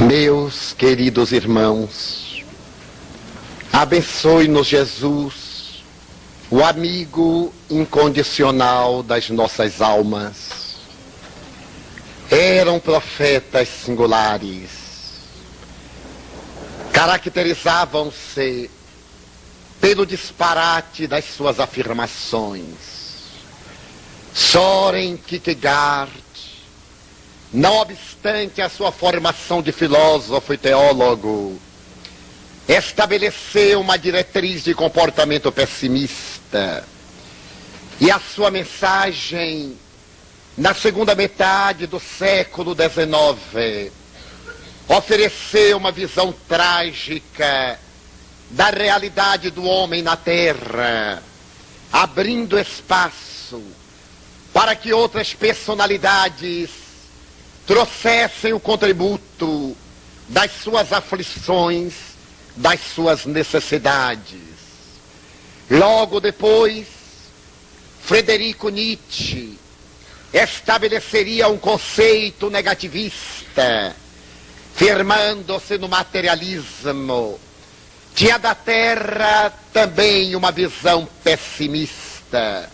Meus queridos irmãos, abençoe-nos Jesus, o amigo incondicional das nossas almas. Eram profetas singulares, caracterizavam-se pelo disparate das suas afirmações. Søren Kierkegaard, não obstante a sua formação de filósofo e teólogo, estabeleceu uma diretriz de comportamento pessimista. E a sua mensagem, na segunda metade do século XIX, ofereceu uma visão trágica da realidade do homem na Terra, abrindo espaço para que outras personalidades trouxessem o contributo das suas aflições, das suas necessidades. Logo depois, Friedrich Nietzsche estabeleceria um conceito negativista, firmando-se no materialismo. Tinha da Terra também uma visão pessimista,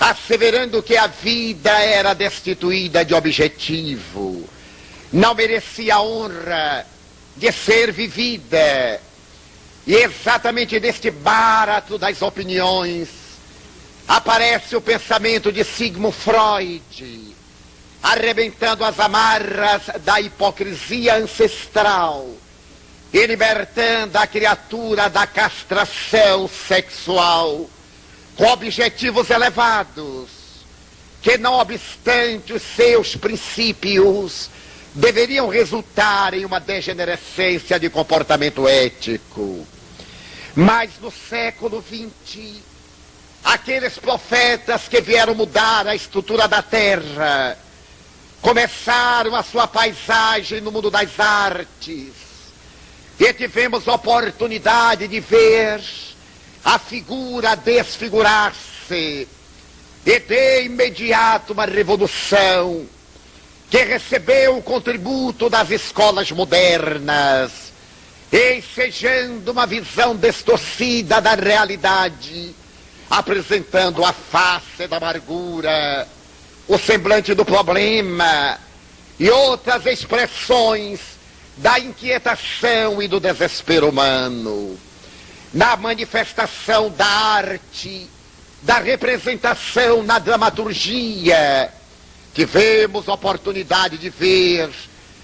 asseverando que a vida era destituída de objetivo, não merecia a honra de ser vivida. E exatamente neste barato das opiniões aparece o pensamento de Sigmund Freud, arrebentando as amarras da hipocrisia ancestral e libertando a criatura da castração sexual, com objetivos elevados, que não obstante os seus princípios, deveriam resultar em uma degenerescência de comportamento ético. Mas no século XX, aqueles profetas que vieram mudar a estrutura da Terra, começaram a sua paisagem no mundo das artes, e tivemos a oportunidade de ver a figura desfigurar-se, e de imediato uma revolução que recebeu o contributo das escolas modernas, ensejando uma visão distorcida da realidade, apresentando a face da amargura, o semblante do problema e outras expressões da inquietação e do desespero humano. Na manifestação da arte, da representação na dramaturgia, tivemos a oportunidade de ver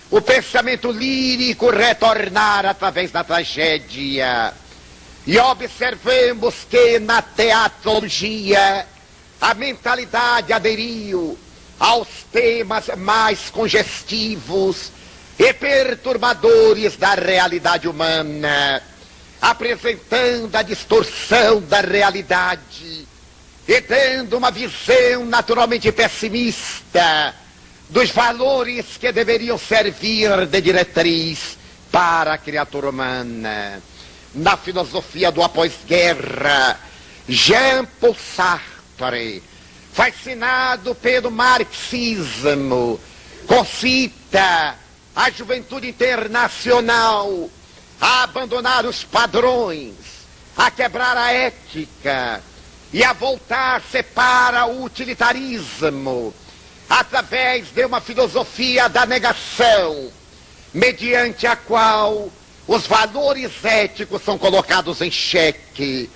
o pensamento lírico retornar através da tragédia. E observemos que na teatrologia a mentalidade aderiu aos temas mais congestivos e perturbadores da realidade humana, apresentando a distorção da realidade e dando uma visão naturalmente pessimista dos valores que deveriam servir de diretriz para a criatura humana. Na filosofia do após-guerra, Jean-Paul Sartre, fascinado pelo marxismo, concita a juventude internacional a abandonar os padrões, a quebrar a ética e a voltar-se para o utilitarismo, através de uma filosofia da negação, mediante a qual os valores éticos são colocados em xeque,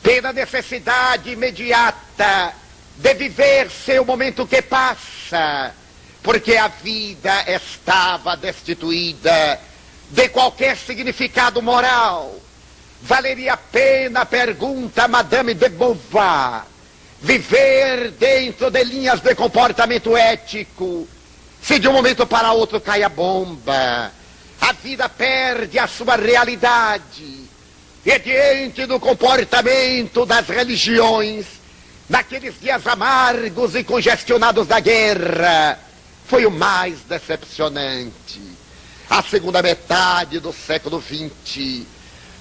pela necessidade imediata de viver-se o momento que passa, porque a vida estava destituída de qualquer significado moral. Valeria a pena, pergunta Madame de Beauvoir, viver dentro de linhas de comportamento ético, se de um momento para outro cai a bomba, a vida perde a sua realidade, e diante do comportamento das religiões, naqueles dias amargos e congestionados da guerra, foi o mais decepcionante. A segunda metade do século XX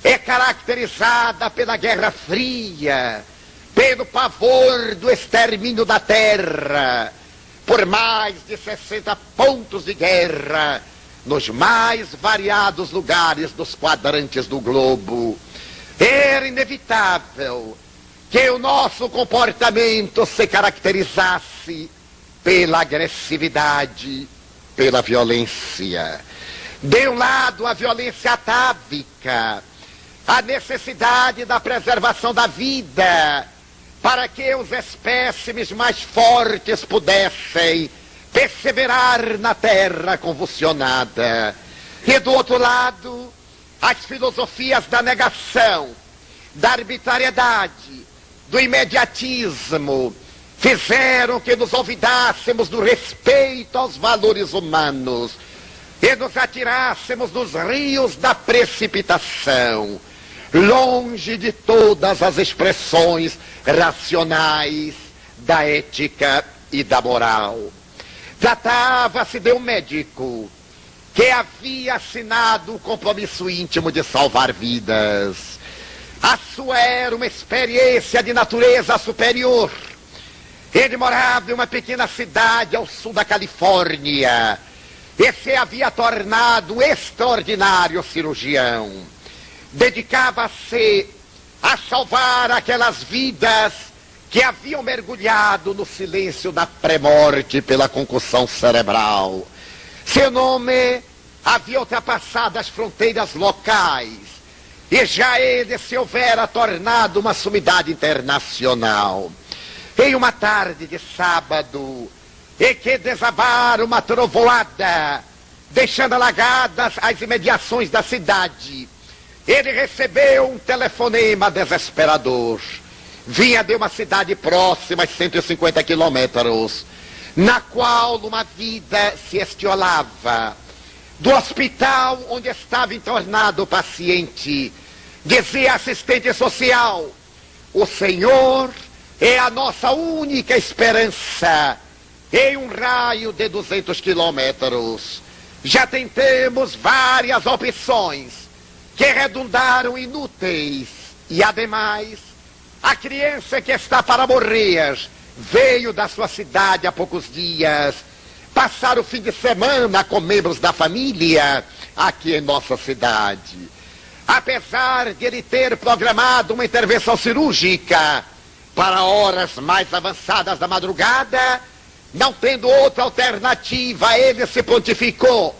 é caracterizada pela Guerra Fria, pelo pavor do extermínio da Terra, por mais de 60 pontos de guerra, nos mais variados lugares dos quadrantes do globo. Era inevitável que o nosso comportamento se caracterizasse pela agressividade, pela violência. De um lado, a violência atávica, a necessidade da preservação da vida, para que os espécimes mais fortes pudessem perseverar na terra convulsionada. E do outro lado, as filosofias da negação, da arbitrariedade, do imediatismo, fizeram que nos olvidássemos do respeito aos valores humanos e nos atirássemos nos rios da precipitação, longe de todas as expressões racionais da ética e da moral. Tratava-se de um médico que havia assinado o compromisso íntimo de salvar vidas. A sua era uma experiência de natureza superior. Ele morava em uma pequena cidade ao sul da Califórnia e se havia tornado um extraordinário cirurgião. Dedicava-se a salvar aquelas vidas que haviam mergulhado no silêncio da pré-morte pela concussão cerebral. Seu nome havia ultrapassado as fronteiras locais e já ele se houvera tornado uma sumidade internacional. Em uma tarde de sábado, em que desabara uma trovoada, deixando alagadas as imediações da cidade, ele recebeu um telefonema desesperador. Vinha de uma cidade próxima, a 150 quilômetros, na qual uma vida se estiolava. Do hospital onde estava internado o paciente, dizia a assistente social: o Senhor é a nossa única esperança. Em um raio de 200 quilômetros, já tentamos várias opções que redundaram inúteis. E, ademais, a criança que está para morrer veio da sua cidade há poucos dias passar o fim de semana com membros da família aqui em nossa cidade. Apesar de ele ter programado uma intervenção cirúrgica para horas mais avançadas da madrugada, não tendo outra alternativa, ele se prontificou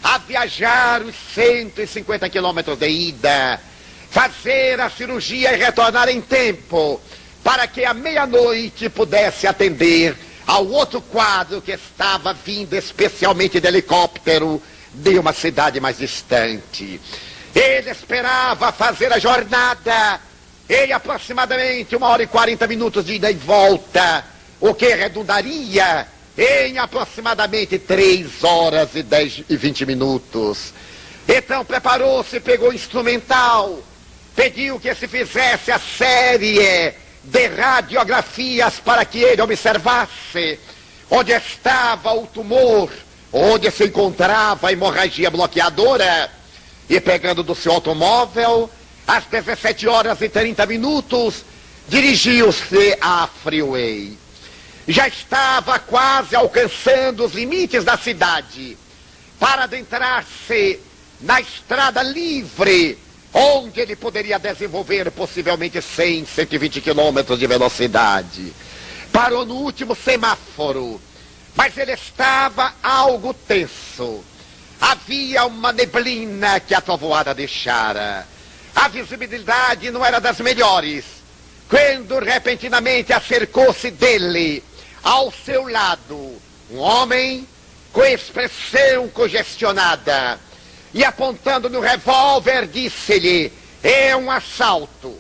a viajar os 150 quilômetros de ida, fazer a cirurgia e retornar em tempo, para que à meia-noite pudesse atender ao outro quadro que estava vindo especialmente de helicóptero de uma cidade mais distante. Ele esperava fazer a jornada em aproximadamente 1h40 de ida e volta, o que redundaria em aproximadamente 3h10 e 20 minutos. Então preparou-se, pegou o instrumental, pediu que se fizesse a série de radiografias para que ele observasse onde estava o tumor, onde se encontrava a hemorragia bloqueadora, e pegando do seu automóvel, às 17h30, dirigiu-se à Freeway. Já estava quase alcançando os limites da cidade para adentrar-se na estrada livre, onde ele poderia desenvolver possivelmente 100, 120 quilômetros de velocidade. Parou no último semáforo, mas ele estava algo tenso. Havia uma neblina que a trovoada deixara. A visibilidade não era das melhores, quando repentinamente acercou-se dele, ao seu lado, um homem com expressão congestionada, e apontando no revólver disse-lhe: é um assalto,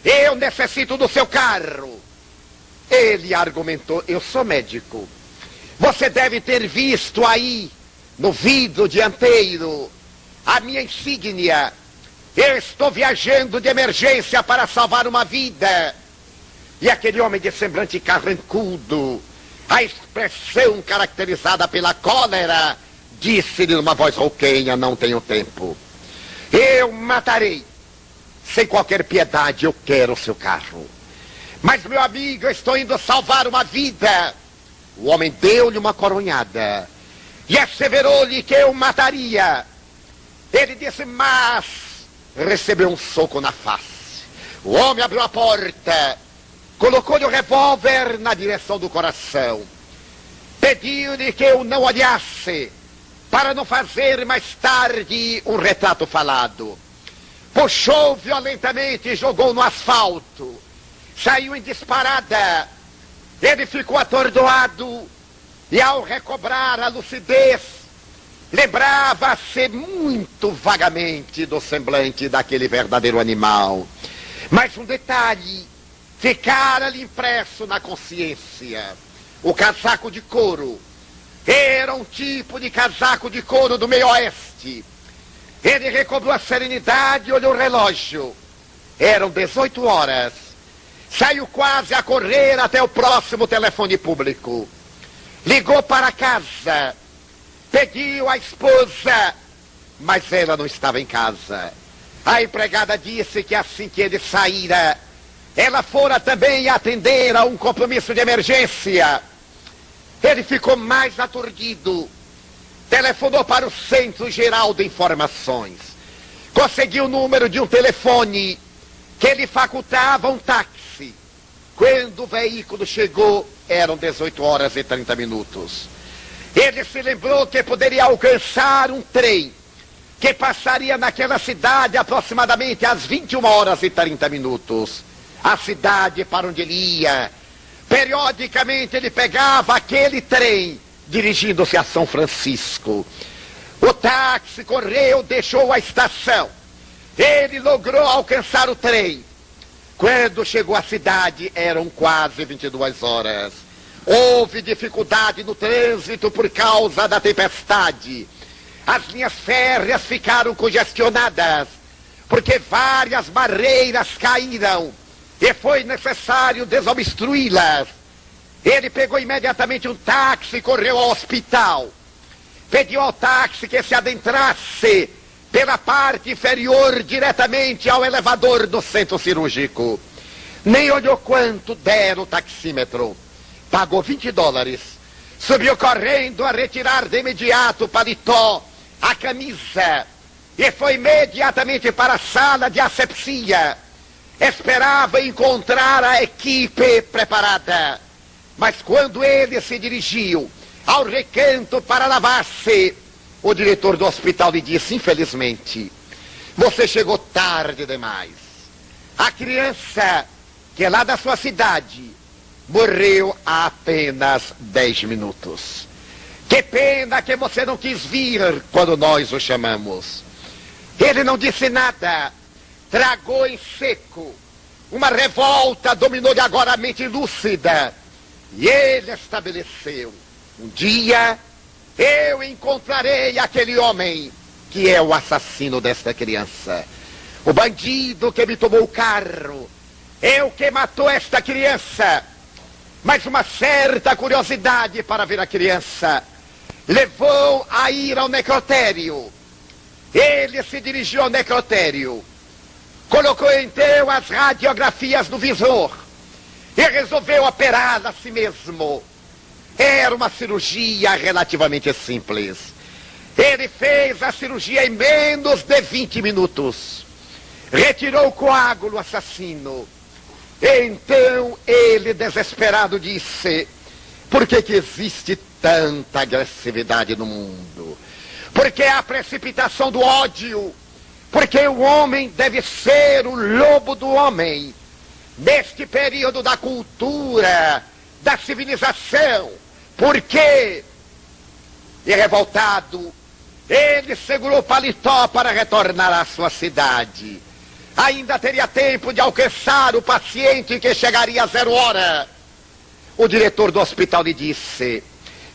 eu necessito do seu carro. Ele argumentou: eu sou médico, você deve ter visto aí no vidro dianteiro a minha insígnia. Eu estou viajando de emergência para salvar uma vida. E aquele homem de semblante carrancudo, a expressão caracterizada pela cólera, disse-lhe numa voz rouquenha: não tenho tempo, eu matarei sem qualquer piedade, eu quero o seu carro. Mas, meu amigo, eu estou indo salvar uma vida. O homem deu-lhe uma coronhada e asseverou-lhe que o mataria. Ele disse, mas recebeu um soco na face. O homem abriu a porta, colocou-lhe o revólver na direção do coração. Pediu-lhe que eu não olhasse, para não fazer mais tarde um retrato falado. Puxou violentamente e jogou no asfalto. Saiu em disparada. Ele ficou atordoado e, ao recobrar a lucidez, lembrava-se muito vagamente do semblante daquele verdadeiro animal. Mas um detalhe ficara-lhe impresso na consciência. O casaco de couro era um tipo de casaco de couro do meio oeste. Ele recobrou a serenidade e olhou o relógio. Eram 18 horas. Saiu quase a correr até o próximo telefone público. Ligou para casa. Pediu a esposa, mas ela não estava em casa. A empregada disse que assim que ele saíra, ela fora também atender a um compromisso de emergência. Ele ficou mais aturdido. Telefonou para o Centro Geral de Informações. Conseguiu o número de um telefone que lhe facultava um táxi. Quando o veículo chegou, eram 18 horas e 30 minutos. Ele se lembrou que poderia alcançar um trem que passaria naquela cidade aproximadamente às 21 horas e 30 minutos. A cidade para onde ele ia. Periodicamente ele pegava aquele trem, dirigindo-se a São Francisco. O táxi correu, deixou a estação. Ele logrou alcançar o trem. Quando chegou à cidade, eram quase 22 horas. Houve dificuldade no trânsito por causa da tempestade. As linhas férreas ficaram congestionadas, porque várias barreiras caíram e foi necessário desobstruí-las. Ele pegou imediatamente um táxi e correu ao hospital. Pediu ao táxi que se adentrasse pela parte inferior diretamente ao elevador do centro cirúrgico. Nem olhou quanto dera o taxímetro. Pagou $20. Subiu correndo a retirar de imediato o paletó, a camisa, e foi imediatamente para a sala de asepsia. Esperava encontrar a equipe preparada. Mas quando ele se dirigiu ao recanto para lavar-se, o diretor do hospital lhe disse, infelizmente, você chegou tarde demais. A criança, que é lá da sua cidade, morreu há apenas 10 minutos. Que pena que você não quis vir quando nós o chamamos. Ele não disse nada. Tragou em seco. Uma revolta dominou-lhe agora a mente lúcida. E ele estabeleceu, um dia eu encontrarei aquele homem que é o assassino desta criança. O bandido que me tomou o carro. É o que matou esta criança. Mas uma certa curiosidade para ver a criança levou a ir ao necrotério. Ele se dirigiu ao necrotério. Colocou então as radiografias no visor e resolveu operá-la a si mesmo. Era uma cirurgia relativamente simples. Ele fez a cirurgia em menos de 20 minutos. Retirou o coágulo assassino. Então ele, desesperado, disse, por que existe tanta agressividade no mundo? Porque a precipitação do ódio. Porque o homem deve ser o lobo do homem. Neste período da cultura, da civilização. Porque, e revoltado, ele segurou o paletó para retornar à sua cidade. Ainda teria tempo de alcançar o paciente que chegaria a 0 hora. O diretor do hospital lhe disse,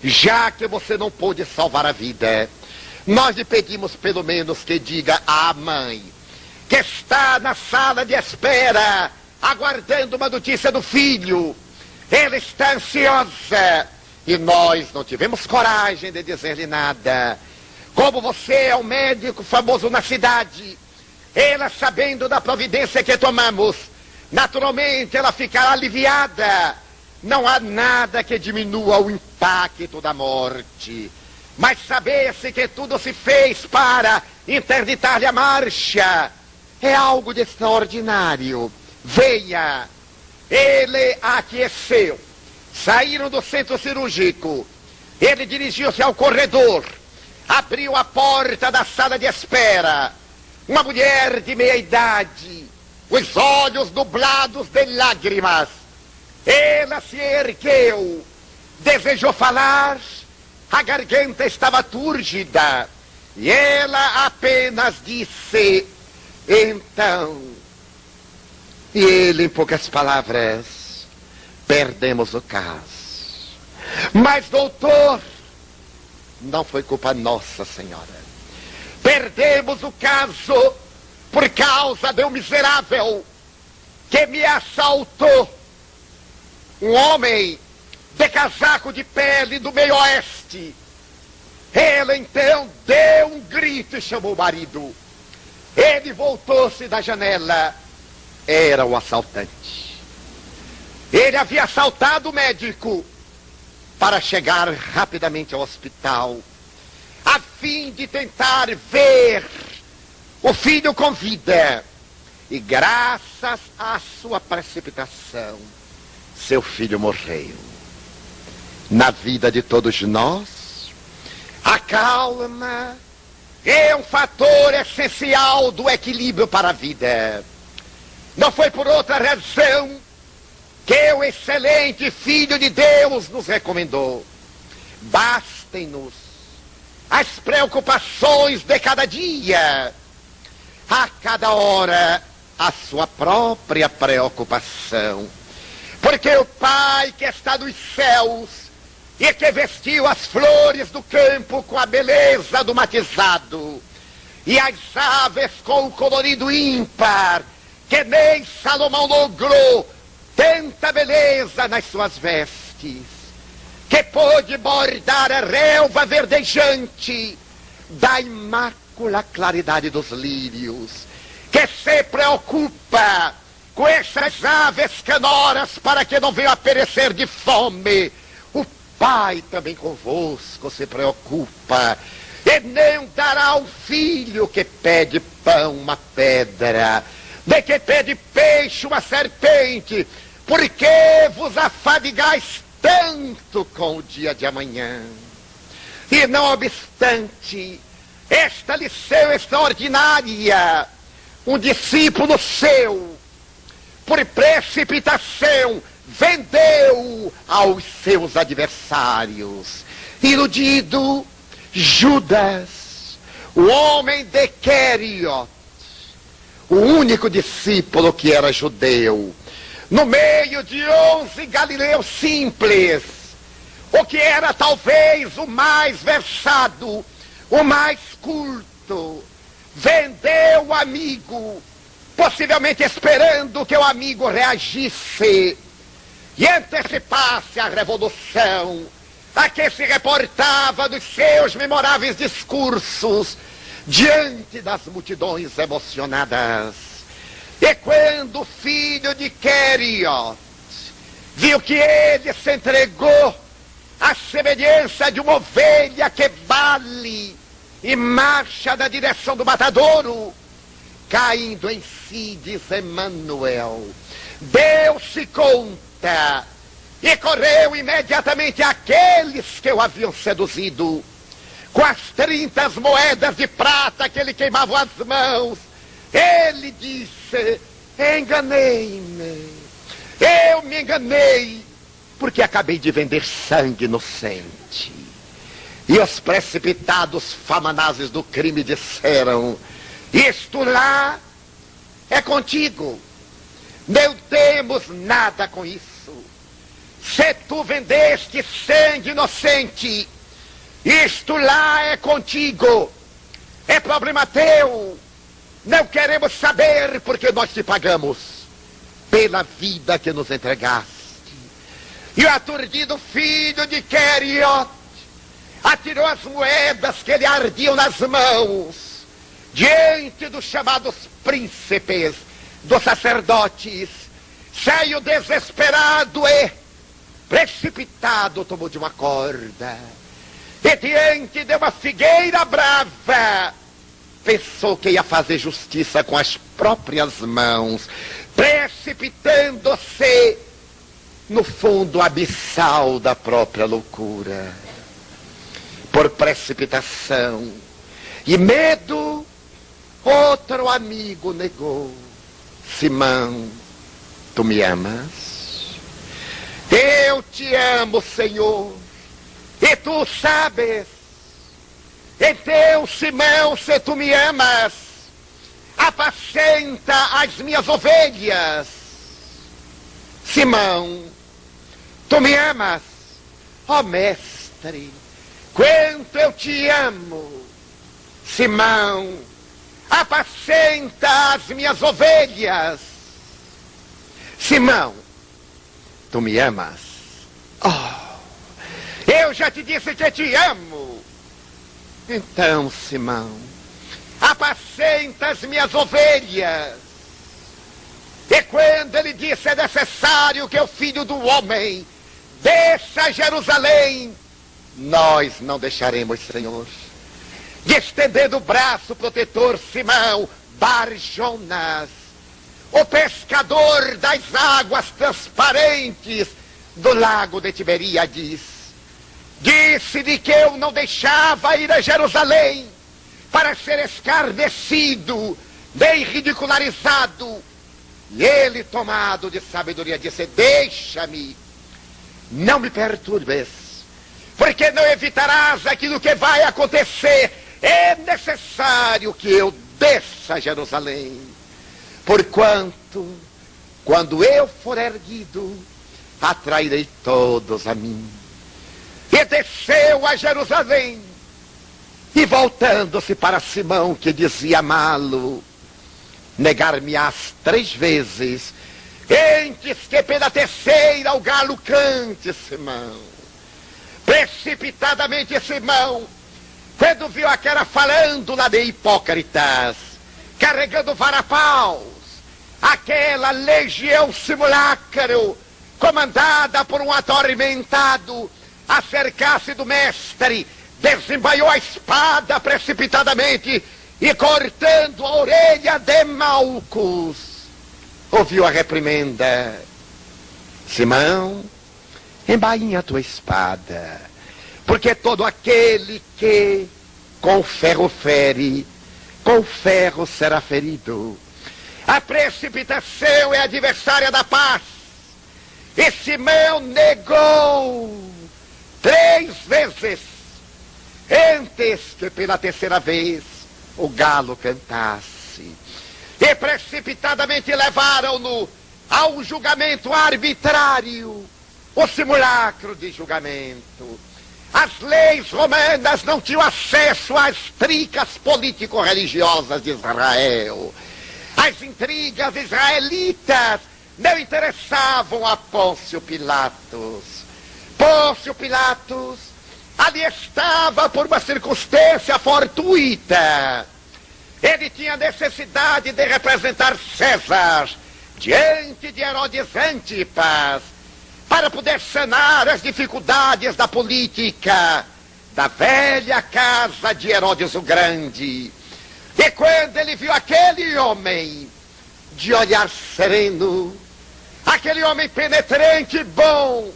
já que você não pôde salvar a vida, nós lhe pedimos pelo menos que diga à mãe, que está na sala de espera, aguardando uma notícia do filho. Ela está ansiosa e nós não tivemos coragem de dizer-lhe nada. Como você é um médico famoso na cidade, ela, sabendo da providência que tomamos, naturalmente ela ficará aliviada. Não há nada que diminua o impacto da morte. Mas saber-se que tudo se fez para interditar-lhe a marcha é algo de extraordinário. Venha. Ele aqueceu. Saíram do centro cirúrgico. Ele dirigiu-se ao corredor. Abriu a porta da sala de espera. Uma mulher de meia idade, os olhos nublados de lágrimas. Ela se ergueu. Desejou falar. A garganta estava túrgida. E ela apenas disse: então. E ele, em poucas palavras: perdemos o caso. Mas, doutor, não foi culpa nossa, senhora. Perdemos o caso por causa de um miserável que me assaltou. Um homem de casaco de pele do meio oeste. Ela então deu um grito e chamou o marido. Ele voltou-se da janela. Era o assaltante. Ele havia assaltado o médico para chegar rapidamente ao hospital, a fim de tentar ver o filho com vida. E graças à sua precipitação, seu filho morreu. Na vida de todos nós, a calma é um fator essencial do equilíbrio para a vida. Não foi por outra razão que o excelente Filho de Deus nos recomendou. Bastem-nos as preocupações de cada dia, a cada hora a sua própria preocupação. Porque o Pai que está nos céus e que vestiu as flores do campo com a beleza do matizado, e as aves com o colorido ímpar, que nem Salomão logrou tanta beleza nas suas vestes, que pôde bordar a relva verdejante da imácula claridade dos lírios, que se preocupa com essas aves canoras para que não venham a perecer de fome. O Pai também convosco se preocupa, e não dará ao filho que pede pão uma pedra, de que pede peixe uma serpente. Por que vos afadigais tanto com o dia de amanhã? E não obstante esta lição extraordinária, um discípulo seu, por precipitação, vendeu aos seus adversários. Iludido, Judas, o homem de Queriot, o único discípulo que era judeu, no meio de 11 galileus simples, o que era talvez o mais versado, o mais culto, vendeu o amigo, possivelmente esperando que o amigo reagisse e antecipasse a revolução a que se reportava dos seus memoráveis discursos diante das multidões emocionadas. E quando o filho de Queriot viu que ele se entregou à semelhança de uma ovelha que bale e marcha na direção do matadouro, caindo em si, diz Emmanuel, deu-se conta e correu imediatamente àqueles que o haviam seduzido, com as 30 moedas de prata que lhe queimavam as mãos. Ele disse: enganei-me, eu me enganei, porque acabei de vender sangue inocente. E os precipitados famanazes do crime disseram: isto lá é contigo, não temos nada com isso. Se tu vendeste sangue inocente, isto lá é contigo, é problema teu. Não queremos saber, porque nós te pagamos pela vida que nos entregaste. E o aturdido filho de Queriot atirou as moedas que lhe ardiam nas mãos diante dos chamados príncipes, dos sacerdotes. Saiu desesperado e precipitado, tomou de uma corda e diante de uma figueira brava, pensou que ia fazer justiça com as próprias mãos, precipitando-se no fundo abissal da própria loucura. Por precipitação e medo, outro amigo negou: Simão, tu me amas? Eu te amo, Senhor, e tu sabes. Então, Simão, se tu me amas, apacenta as minhas ovelhas. Simão, tu me amas? Ó mestre, quanto eu te amo. Simão, apacenta as minhas ovelhas. Simão, tu me amas? Oh, eu já te disse que te amo. Então, Simão, apacenta as minhas ovelhas. E quando ele disse: é necessário que o Filho do Homem desça a Jerusalém, nós não deixaremos, Senhor. E estendendo o braço protetor, Simão Bar-Jonas, o pescador das águas transparentes do lago de Tiberíades, disse-lhe que eu não deixava ir a Jerusalém para ser escarnecido, nem ridicularizado. E ele, tomado de sabedoria, disse: deixa-me, não me perturbes, porque não evitarás aquilo que vai acontecer. É necessário que eu desça a Jerusalém, porquanto, quando eu for erguido, atrairei todos a mim. E desceu a Jerusalém, e voltando-se para Simão, que dizia amá-lo: negar-me-ás 3 vezes, antes que pela terceira o galo cante. Simão, precipitadamente Simão, quando viu aquela falândula de hipócritas, carregando varapaus, aquela legião simulacro, comandada por um atormentado, acercar-se do mestre, desembaiou a espada precipitadamente e, cortando a orelha de Malcos, ouviu a reprimenda: Simão, embainha a tua espada, porque todo aquele que com ferro fere, com ferro será ferido. A precipitação é adversária da paz. E Simão negou 3 vezes, antes que pela terceira vez o galo cantasse. E precipitadamente levaram-no ao julgamento arbitrário, o simulacro de julgamento. As leis romanas não tinham acesso às tricas político-religiosas de Israel. As intrigas israelitas não interessavam a Pôncio Pilatos. Pôncio Pilatos ali estava por uma circunstância fortuita. Ele tinha necessidade de representar César diante de Herodes Antipas, para poder sanar as dificuldades da política da velha casa de Herodes o Grande. E quando ele viu aquele homem de olhar sereno, aquele homem penetrante e bom,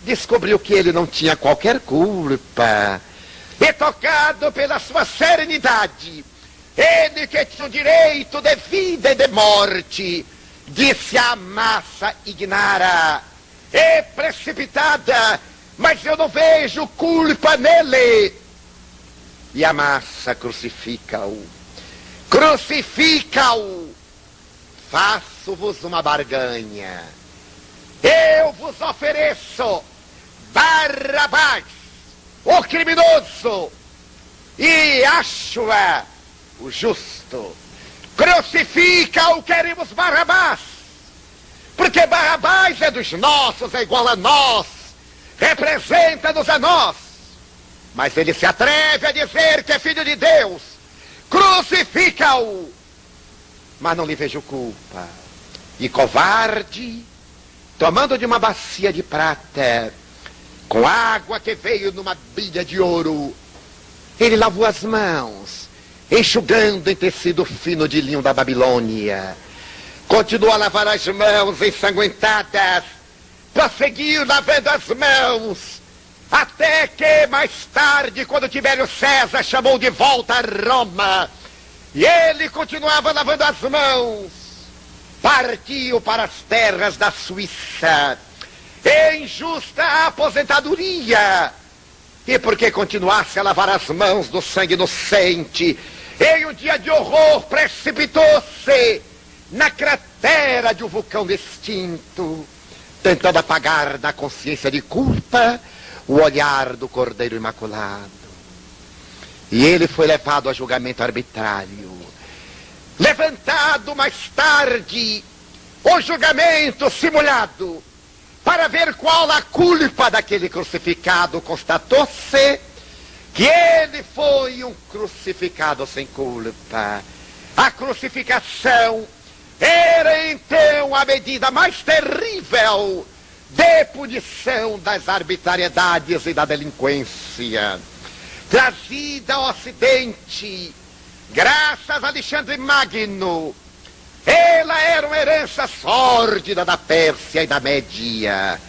descobriu que ele não tinha qualquer culpa. E tocado pela sua serenidade, ele que tinha o direito de vida e de morte, disse à massa ignara e precipitada: mas eu não vejo culpa nele. E a massa crucifica-o. Crucifica-o. Faço-vos uma barganha. Eu vos ofereço Barrabás, o criminoso, e Yeshua, o justo. Crucifica-o, queremos Barrabás, porque Barrabás é dos nossos, é igual a nós, representa-nos a nós. Mas ele se atreve a dizer que é filho de Deus. Crucifica-o. Mas não lhe vejo culpa. E covarde, tomando de uma bacia de prata com água que veio numa bilha de ouro, ele lavou as mãos, enxugando em tecido fino de linho da Babilônia. Continuou a lavar as mãos ensanguentadas, prosseguiu lavando as mãos, até que mais tarde, quando Tibério César chamou de volta a Roma, e ele continuava lavando as mãos, partiu para as terras da Suíça, em justa aposentadoria, e porque continuasse a lavar as mãos do sangue inocente, em um dia de horror precipitou-se na cratera de um vulcão extinto, tentando apagar da consciência de culpa o olhar do Cordeiro Imaculado. E ele foi levado a julgamento arbitrário. Levantado mais tarde, o julgamento simulado, para ver qual a culpa daquele crucificado, constatou-se que ele foi um crucificado sem culpa. A crucificação era então a medida mais terrível de punição das arbitrariedades e da delinquência. Trazida ao Ocidente, graças a Alexandre Magno, ela era uma herança sórdida da Pérsia e da Média.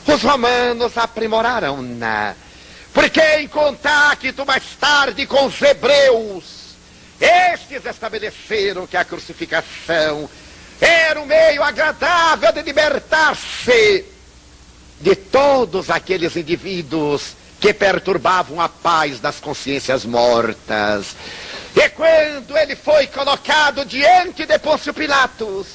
Os romanos aprimoraram-na, porque em contacto mais tarde com os hebreus, estes estabeleceram que a crucificação era um meio agradável de libertar-se de todos aqueles indivíduos que perturbavam a paz das consciências mortas. E quando ele foi colocado diante de Pôncio Pilatos,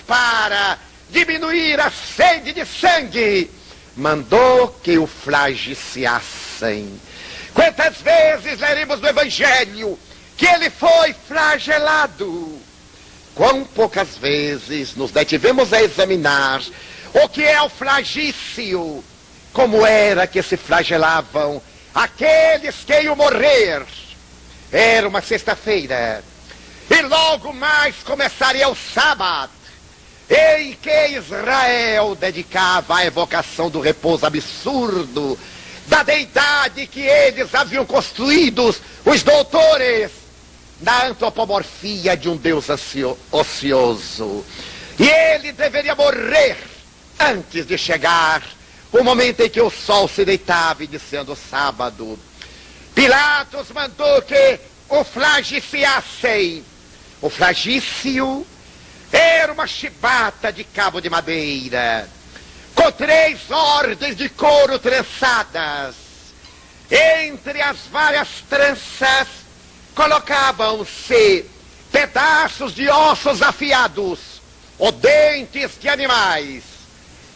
para diminuir a sede de sangue, mandou que o flagiciassem. Quantas vezes leremos no Evangelho que ele foi flagelado? Quão poucas vezes nos detivemos a examinar o que é o flagício, como era que se flagelavam aqueles que iam morrer. Era uma sexta-feira, e logo mais começaria o sábado, em que Israel dedicava à evocação do repouso absurdo da deidade que eles haviam construído, os doutores, na antropomorfia de um Deus ocioso. E ele deveria morrer antes de chegar o momento em que o sol se deitava, iniciando o sábado. Pilatos mandou que o flagiciassem. O flagício era uma chibata de cabo de madeira, com 3 ordens de couro trançadas. Entre as várias tranças colocavam-se pedaços de ossos afiados, ou dentes de animais,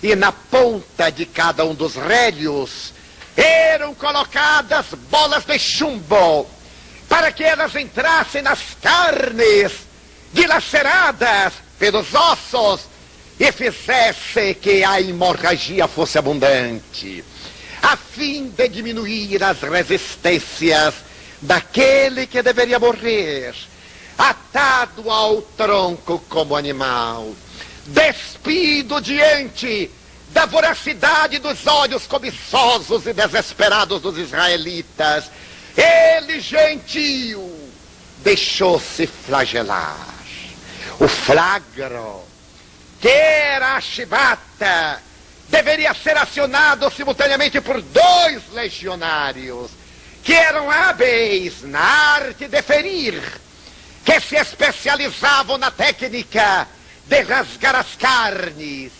e na ponta de cada um dos rédeos eram colocadas bolas de chumbo, para que elas entrassem nas carnes dilaceradas pelos ossos e fizesse que a hemorragia fosse abundante, a fim de diminuir as resistências daquele que deveria morrer, atado ao tronco como animal, despido diante da voracidade dos olhos cobiçosos e desesperados dos israelitas. Ele, gentio, deixou-se flagelar. O flagro, que era a chibata, deveria ser acionado simultaneamente por 2 legionários, que eram hábeis na arte de ferir, que se especializavam na técnica de rasgar as carnes.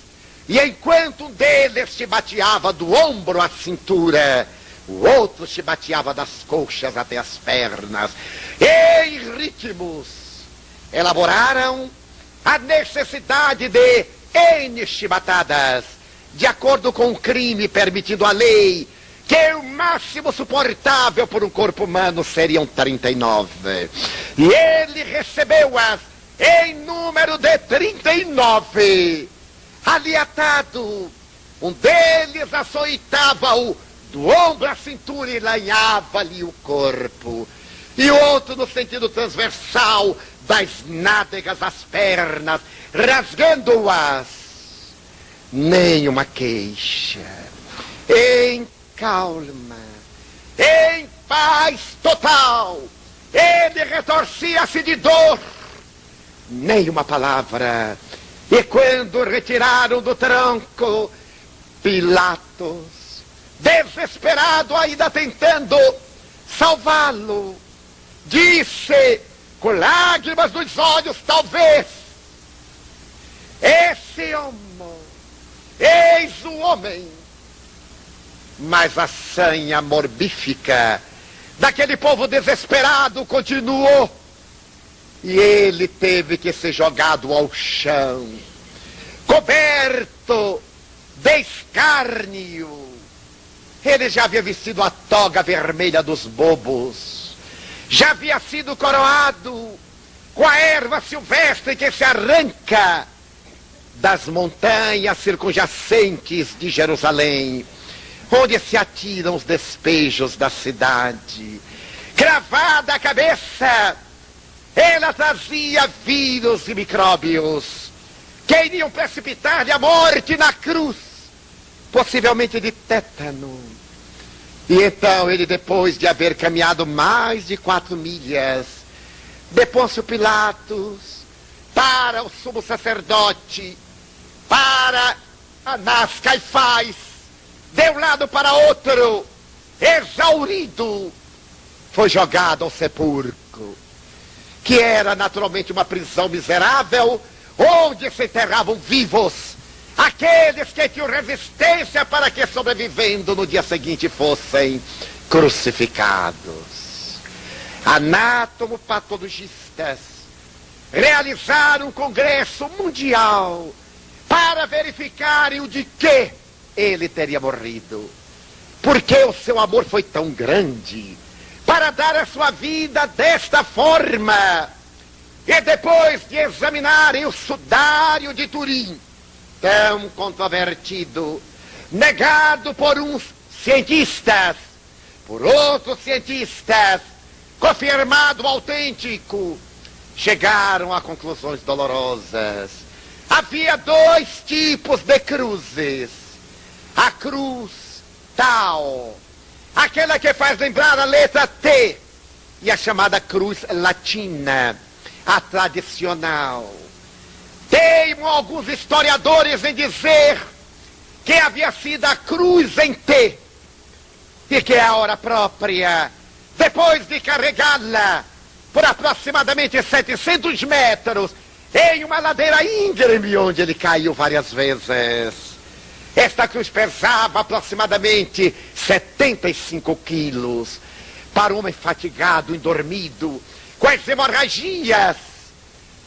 E enquanto um deles chibateava do ombro à cintura, o outro chibateava das coxas até as pernas. Em ritmos, elaboraram a necessidade de N chibatadas, de acordo com o crime permitido à lei, que o máximo suportável por um corpo humano seriam 39. E ele recebeu-as em número de 39. Ali atado, um deles açoitava-o do ombro à cintura e lanhava-lhe o corpo, e o outro no sentido transversal das nádegas às pernas, rasgando-as. Nenhuma queixa. em calma, em paz total, ele retorcia-se de dor, nem uma palavra. E quando retiraram do tronco, Pilatos, desesperado, ainda tentando salvá-lo, disse, com lágrimas nos olhos, talvez: esse homem, eis o homem. Mas a sanha morbífica daquele povo desesperado continuou, e ele teve que ser jogado ao chão, coberto de escárnio. Ele já havia vestido a toga vermelha dos bobos, já havia sido coroado com a erva silvestre que se arranca das montanhas circunjacentes de Jerusalém, onde se atiram os despejos da cidade. Cravada a cabeça, ela trazia vírus e micróbios que iriam precipitar-lhe a morte na cruz, possivelmente de tétano. E então ele, depois de haver caminhado mais de 4 milhas, de Pôncio Pilatos para o sumo sacerdote, para Anás, Caifás, de um lado para outro, exaurido, foi jogado ao sepulcro, que era naturalmente uma prisão miserável, onde se enterravam vivos aqueles que tinham resistência para que, sobrevivendo, no dia seguinte fossem crucificados. Anátomo-patologistas realizaram um congresso mundial para verificarem o de que ele teria morrido. Porque o seu amor foi tão grande para dar a sua vida desta forma. E depois de examinarem o sudário de Turim, tão controvertido, negado por uns cientistas, por outros cientistas, confirmado autêntico, chegaram a conclusões dolorosas. Havia 2 tipos de cruzes. A cruz tal, aquela que faz lembrar a letra T, e a chamada cruz latina, a tradicional. Teimam alguns historiadores em dizer que havia sido a cruz em T, e que a hora própria, depois de carregá-la por aproximadamente 700 metros, em uma ladeira íngreme onde ele caiu várias vezes, esta cruz pesava aproximadamente 75 quilos. Para um homem fatigado, endormido, com as hemorragias,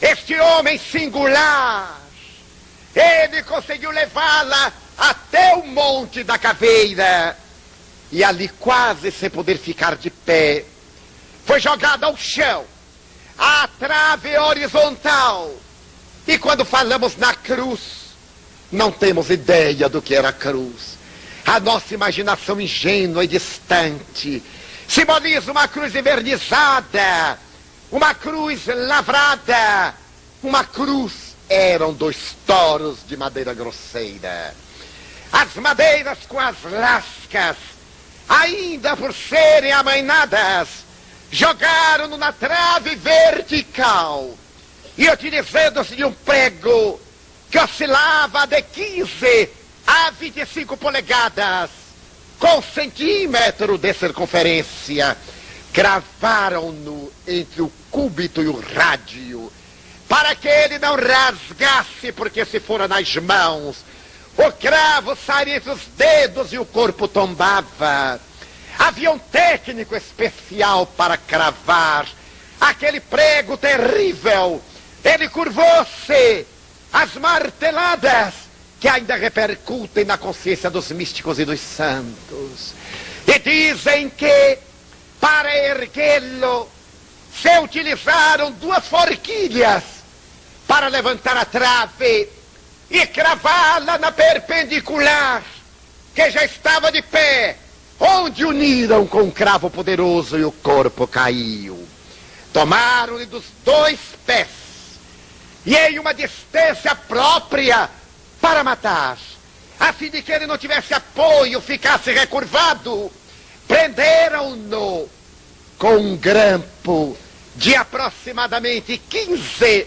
este homem singular, ele conseguiu levá-la até o Monte da Caveira, e ali, quase sem poder ficar de pé, foi jogado ao chão, à trave horizontal. E quando falamos na cruz, não temos ideia do que era a cruz. A nossa imaginação ingênua e distante simboliza uma cruz envernizada, uma cruz lavrada. Uma cruz eram 2 toros de madeira grosseira. As madeiras com as lascas, ainda por serem amainadas, jogaram-no na trave vertical, e utilizando-se de um prego que oscilava de 15 a 25 polegadas, com centímetro de circunferência, cravaram-no entre o cúbito e o rádio, para que ele não rasgasse, porque se fora nas mãos, o cravo sairia entre os dedos e o corpo tombava. Havia um técnico especial para cravar aquele prego terrível. Ele curvou-se. As marteladas que ainda repercutem na consciência dos místicos e dos santos. E dizem que, para erguê-lo, se utilizaram 2 forquilhas para levantar a trave e cravá-la na perpendicular, que já estava de pé, onde uniram com um cravo poderoso e o corpo caiu. Tomaram-lhe dos 2 pés, e em uma distância própria para matar, a fim de que ele não tivesse apoio, ficasse recurvado, prenderam-no com um grampo de aproximadamente 15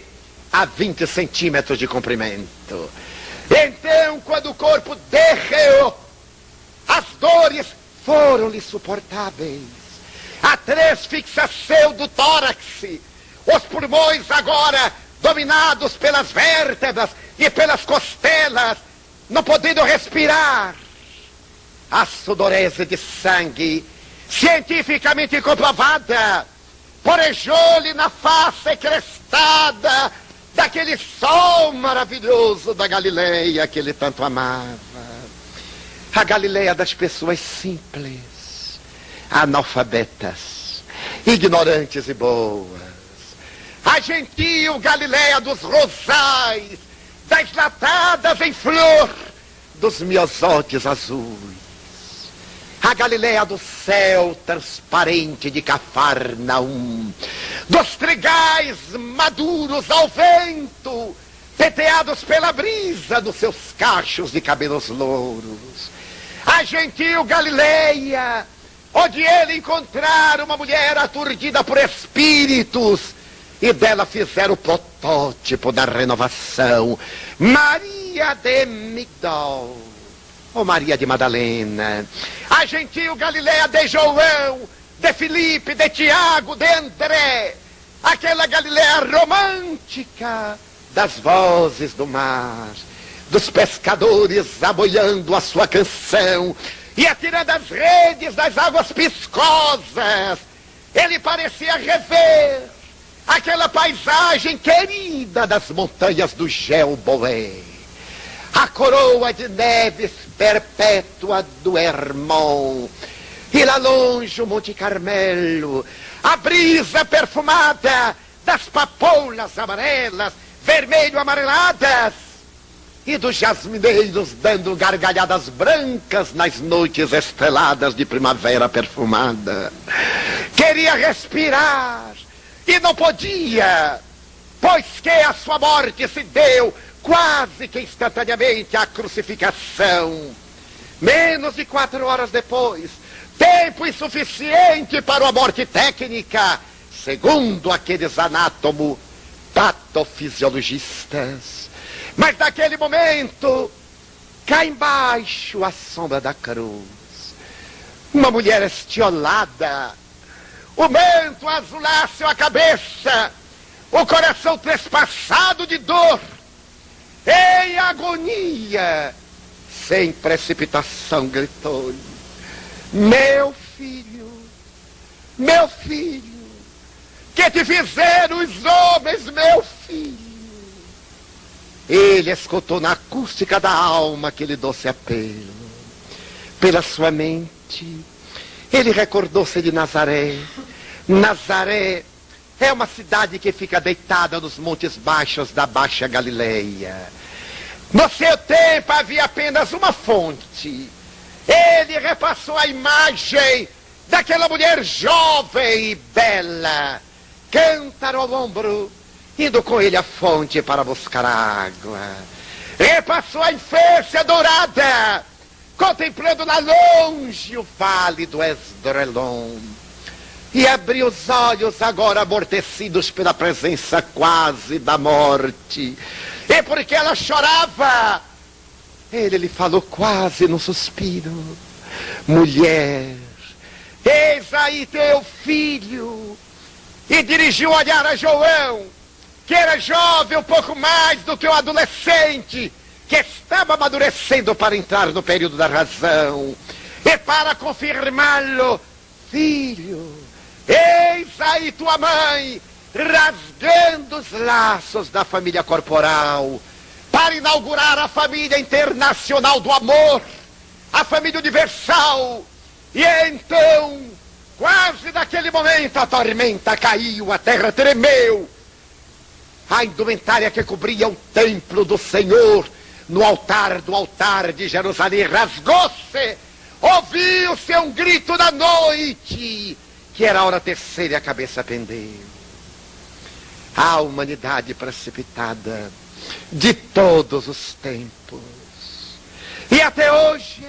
a 20 centímetros de comprimento. Então, quando o corpo derreou, as dores foram-lhe suportáveis. A transfixação do tórax, os pulmões agora dominados pelas vértebras e pelas costelas, não podendo respirar. A sudorese de sangue, cientificamente comprovada, porejou-lhe na face crestada daquele sol maravilhoso da Galileia que ele tanto amava. A Galileia das pessoas simples, analfabetas, ignorantes e boas. A gentil Galileia dos rosais, das latadas em flor, dos miosotes azuis. A Galileia do céu transparente de Cafarnaum, dos trigais maduros ao vento, peteados pela brisa dos seus cachos de cabelos louros. A gentil Galileia, onde ele encontrara uma mulher aturdida por espíritos, e dela fizeram o protótipo da renovação, Maria de Migdol, ou Maria de Madalena. A gentil Galileia de João, de Filipe, de Tiago, de André, aquela Galileia romântica das vozes do mar, dos pescadores aboiando a sua canção e atirando as redes das águas piscosas. Ele parecia rever aquela paisagem querida das montanhas do Gelboé, a coroa de neves perpétua do Hermon, e lá longe o Monte Carmelo, a brisa perfumada das papoulas amarelas, vermelho-amareladas, e dos jasmineiros dando gargalhadas brancas nas noites estreladas de primavera perfumada. Queria respirar e não podia, pois que a sua morte se deu quase que instantaneamente à crucificação. Menos de 4 horas depois, tempo insuficiente para uma morte técnica, segundo aqueles anatomo-patofisiologistas. Mas naquele momento, cá embaixo, à sombra da cruz, uma mulher estiolada, o manto azulasse a cabeça, o coração trespassado de dor, em agonia, sem precipitação, gritou: meu filho, que te fizeram os homens, meu filho? Ele escutou na acústica da alma aquele doce apelo. Pela sua mente, ele recordou-se de Nazaré. Nazaré é uma cidade que fica deitada nos montes baixos da Baixa Galileia. No seu tempo havia apenas uma fonte. Ele repassou a imagem daquela mulher jovem e bela, cântaro ao ombro, indo com ele à fonte para buscar água. Repassou a infância dourada, contemplando lá longe o vale do Esdrelon. E abriu os olhos agora amortecidos pela presença quase da morte. E porque ela chorava, ele lhe falou quase num suspiro: mulher, eis aí teu filho. E dirigiu o olhar a João, que era jovem um pouco mais do que um adolescente, que estava amadurecendo para entrar no período da razão. E para confirmá-lo: filho, eis aí tua mãe, rasgando os laços da família corporal, para inaugurar a família internacional do amor, a família universal. E então, quase naquele momento, a tormenta caiu, a terra tremeu. A indumentária que cobria o templo do Senhor, no altar do altar de Jerusalém, rasgou-se. Ouviu-se um grito da noite, que era a hora terceira e a cabeça pendeu. A humanidade precipitada de todos os tempos E até hoje,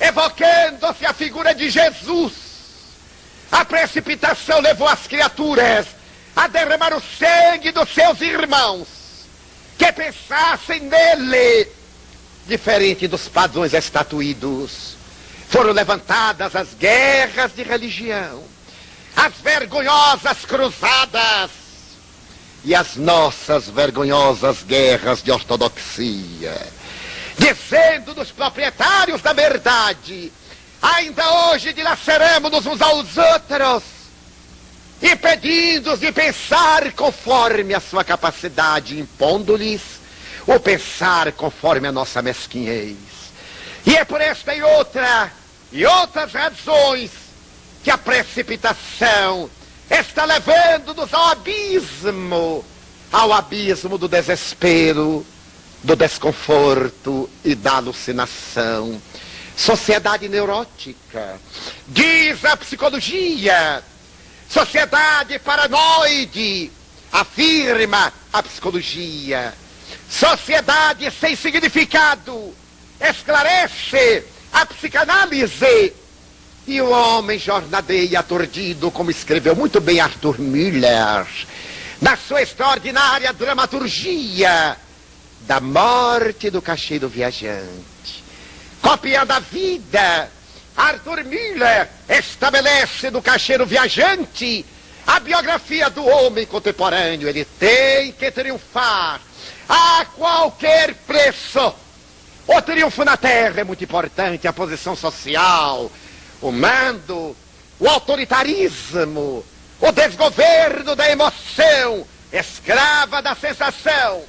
evocando-se a figura de Jesus, a precipitação levou as criaturas a derramar o sangue dos seus irmãos, que pensassem nele, diferente dos padrões estatuídos. Foram levantadas as guerras de religião, as vergonhosas cruzadas e as nossas vergonhosas guerras de ortodoxia, dizendo dos proprietários da verdade: ainda hoje dilaceramos-nos uns aos outros, impedindo-os de pensar conforme a sua capacidade, impondo-lhes o pensar conforme a nossa mesquinhez. E é por esta e outras razões que a precipitação está levando-nos ao abismo do desespero, do desconforto e da alucinação. Sociedade neurótica, diz a psicologia. Sociedade paranoide, afirma a psicologia. Sociedade sem significado, esclarece a psicanálise. E o homem jornadeia aturdido, como escreveu muito bem Arthur Miller, na sua extraordinária dramaturgia da morte do caixeiro viajante. Copiando a vida, Arthur Miller estabelece no caixeiro viajante a biografia do homem contemporâneo. Ele tem que triunfar a qualquer preço. O triunfo na terra é muito importante, a posição social, o mando, o autoritarismo, o desgoverno da emoção, escrava da sensação.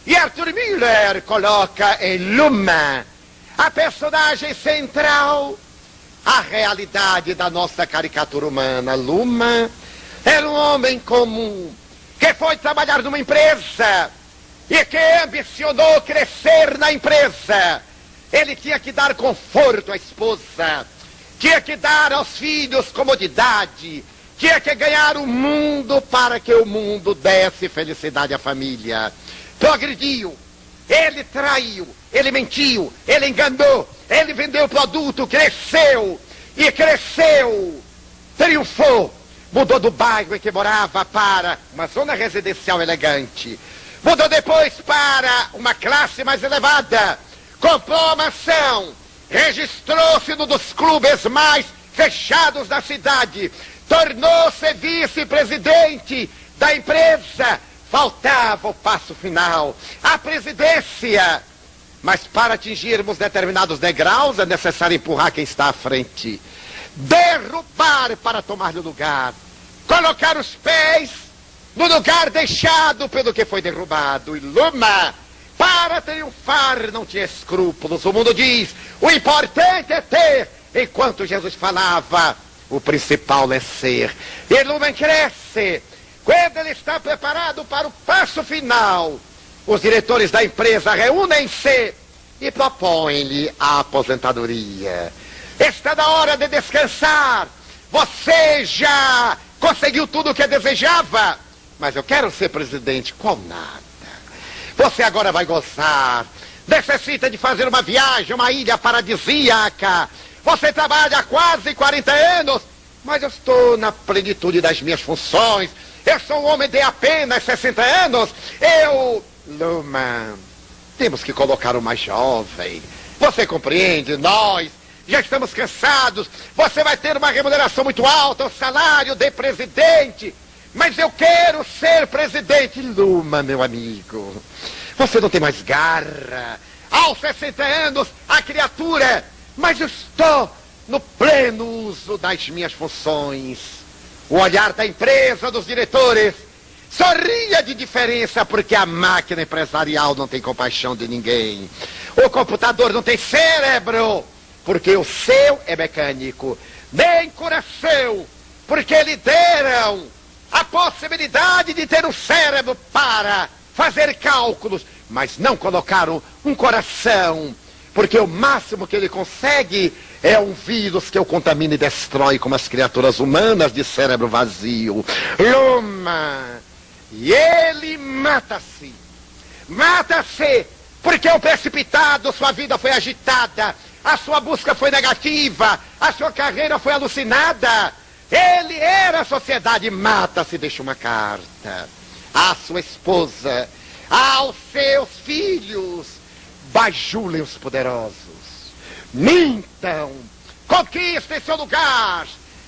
E Arthur Miller coloca em Luma, a personagem central, a realidade da nossa caricatura humana. Luma era um homem comum, que foi trabalhar numa empresa e que ambicionou crescer na empresa. Ele tinha que dar conforto à esposa, tinha que dar aos filhos comodidade, tinha que ganhar o mundo para que o mundo desse felicidade à família. Progrediu, ele traiu, ele mentiu, ele enganou, ele vendeu o produto, cresceu, e cresceu, triunfou, mudou do bairro em que morava para uma zona residencial elegante, mudou depois para uma classe mais elevada, comprou uma mansão, registrou-se num dos clubes mais fechados da cidade, tornou-se vice-presidente da empresa. Faltava o passo final, a presidência. Mas para atingirmos determinados degraus é necessário empurrar quem está à frente, derrubar para tomar-lhe o lugar, colocar os pés no lugar deixado pelo que foi derrubado. E Luma, para triunfar, não tinha escrúpulos. O mundo diz: o importante é ter. Enquanto Jesus falava, o principal é ser. E Luma cresce. Quando ele está preparado para o passo final, os diretores da empresa reúnem-se e propõem-lhe a aposentadoria. Está na hora de descansar. Você já conseguiu tudo o que desejava, mas eu quero ser presidente. Qual nada. Você agora vai gozar. Necessita de fazer uma viagem, uma ilha paradisíaca. Você trabalha há quase 40 anos, mas eu estou na plenitude das minhas funções. Eu sou um homem de apenas 60 anos. Luma, temos que colocar uma jovem. Você compreende? Nós já estamos cansados. Você vai ter uma remuneração muito alta, o salário de presidente. Mas eu quero ser presidente. Luma, meu amigo, você não tem mais garra. Aos 60 anos, a criatura. Mas eu estou no pleno uso das minhas funções. O olhar da empresa, dos diretores, sorria de diferença, porque a máquina empresarial não tem compaixão de ninguém. O computador não tem cérebro, porque o seu é mecânico. Nem coração, porque lhe deram a possibilidade de ter um cérebro para fazer cálculos, mas não colocaram um coração, porque o máximo que ele consegue é um vírus que o contamina e destrói, como as criaturas humanas de cérebro vazio. Luma, e ele mata-se Porque o precipitado, sua vida foi agitada, a sua busca foi negativa, a sua carreira foi alucinada. Ele era a sociedade, mata-se, deixa uma carta à sua esposa, aos seus filhos, bajulem os poderosos, mintam, conquistem seu lugar.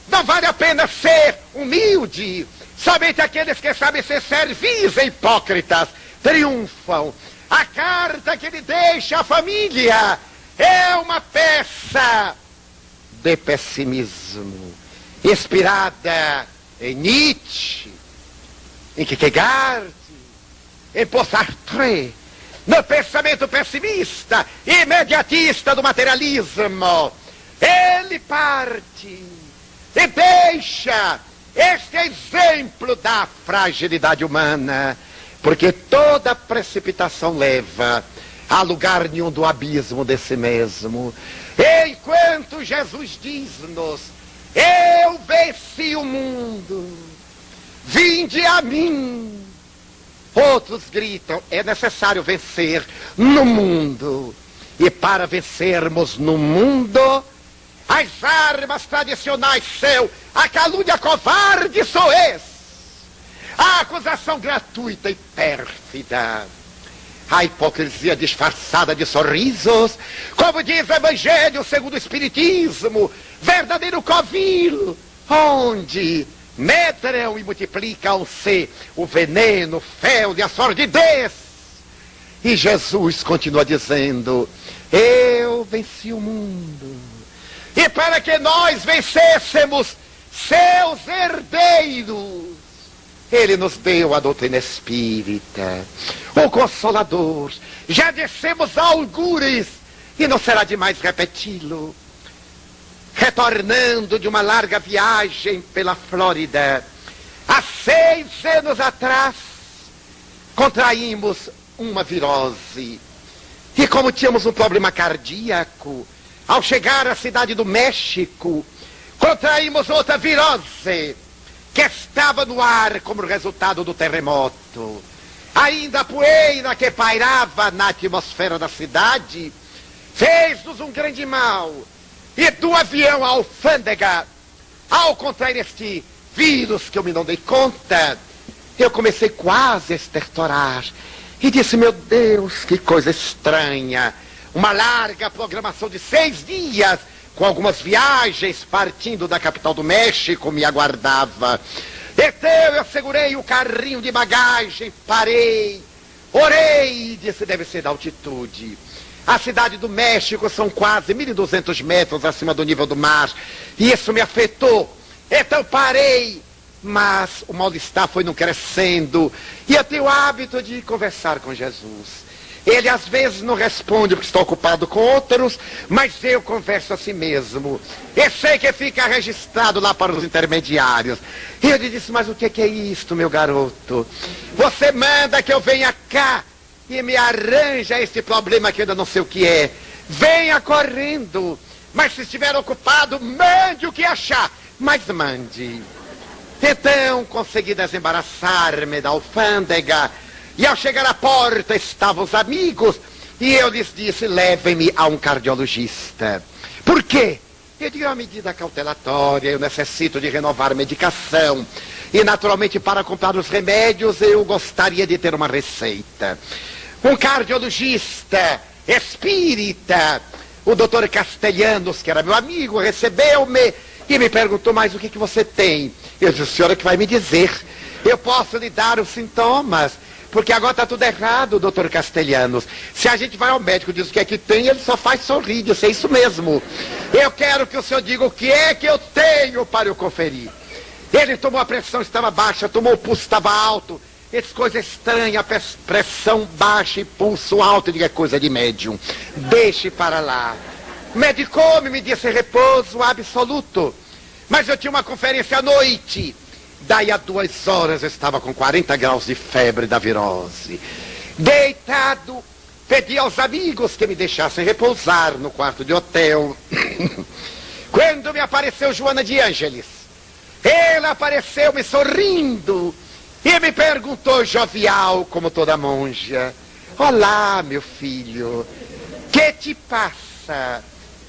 Não vale a pena ser humilde. Somente aqueles que sabem ser servis e hipócritas triunfam. A carta que ele deixa à família é uma peça de pessimismo, inspirada em Nietzsche, em Kierkegaard, em Paul Sartre, no pensamento pessimista, imediatista do materialismo. Ele parte e deixa este exemplo da fragilidade humana, porque toda precipitação leva a lugar nenhum do abismo de si mesmo. Enquanto Jesus diz-nos: eu venci o mundo, vinde a mim. Outros gritam: é necessário vencer no mundo. E para vencermos no mundo, as armas tradicionais são a calúnia covarde soez, a acusação gratuita e pérfida, a hipocrisia disfarçada de sorrisos, como diz o Evangelho segundo o Espiritismo, verdadeiro covil, onde medram e multiplicam-se o veneno, o fel e a sordidez. E Jesus continua dizendo: eu venci o mundo. E para que nós vencêssemos seus herdeiros, ele nos deu a doutrina espírita, o Consolador. Já dissemos algures, e não será demais repeti-lo. Retornando de uma larga viagem pela Flórida, há 6 anos atrás, contraímos uma virose. E como tínhamos um problema cardíaco, ao chegar à cidade do México, contraímos outra virose, que estava no ar como resultado do terremoto. Ainda a poeira que pairava na atmosfera da cidade fez-nos um grande mal. E do avião à alfândega, ao contrair este vírus que eu me não dei conta, eu comecei quase a estertorar. E disse: meu Deus, que coisa estranha. Uma larga programação de 6 dias, com algumas viagens partindo da capital do México, me aguardava. Então eu segurei o carrinho de bagagem, parei, orei e disse: deve ser da altitude. A cidade do México são quase 1.200 metros acima do nível do mar, e isso me afetou. Então parei, mas o mal-estar foi não crescendo, e eu tenho o hábito de conversar com Jesus. Ele às vezes não responde porque está ocupado com outros, mas eu converso assim mesmo. Eu sei que fica registrado lá para os intermediários. E ele disse: mas o que é isto, meu garoto? Você manda que eu venha cá e me arranja esse problema que eu ainda não sei o que é. Venha correndo. Mas se estiver ocupado, mande o que achar. Mas mande. Então consegui desembaraçar-me da alfândega. E ao chegar à porta estavam os amigos, e eu lhes disse: levem-me a um cardiologista. Por quê? Eu digo: é uma medida cautelatória, eu necessito de renovar a medicação. E naturalmente, para comprar os remédios, eu gostaria de ter uma receita. Um cardiologista espírita, o doutor Castelhanos, que era meu amigo, recebeu-me e me perguntou: mas o que você tem? Eu disse: o senhor é que vai me dizer. Eu posso lhe dar os sintomas, porque agora está tudo errado, doutor Castelhanos. Se a gente vai ao médico e diz o que é que tem, ele só faz sorrir. Eu sei isso mesmo. Eu quero que o senhor diga o que é que eu tenho para eu conferir. Ele tomou a pressão, estava baixa, tomou o pulso, estava alto. Essa coisa estranha, pressão baixa e pulso alto. Eu digo: é coisa de médium. Deixe para lá. Medicou-me, me disse repouso absoluto. Mas eu tinha uma conferência à noite. Daí a 2 horas eu estava com 40 graus de febre da virose. Deitado, pedi aos amigos que me deixassem repousar no quarto de hotel. Quando me apareceu Joana de Ângeles, ela apareceu me sorrindo e me perguntou, jovial como toda monja: Olá, meu filho, que te passa?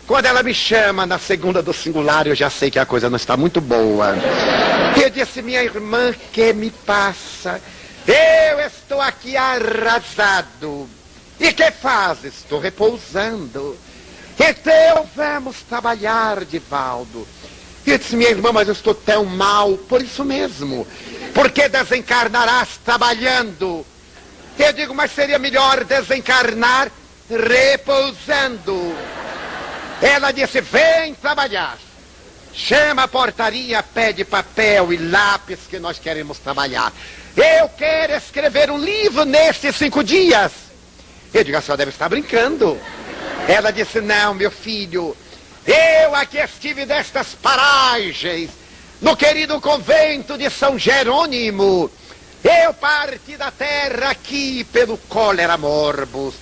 Quando ela me chama na segunda do singular, eu já sei que a coisa não está muito boa. Eu disse, minha irmã, que me passa? Eu estou aqui arrasado. E que faz? Estou repousando. Então vamos trabalhar, Divaldo. Eu disse, minha irmã, mas eu estou tão mal. Por isso mesmo. Porque desencarnarás trabalhando. Eu digo, mas seria melhor desencarnar repousando. Ela disse, vem trabalhar. Chama a portaria, pede papel e lápis que nós queremos trabalhar. Eu quero escrever um livro nestes 5 dias. Eu digo, a senhora deve estar brincando. Ela disse, não, meu filho, eu aqui estive destas paragens, no querido convento de São Jerônimo. Eu parti da terra aqui pelo cólera morbus.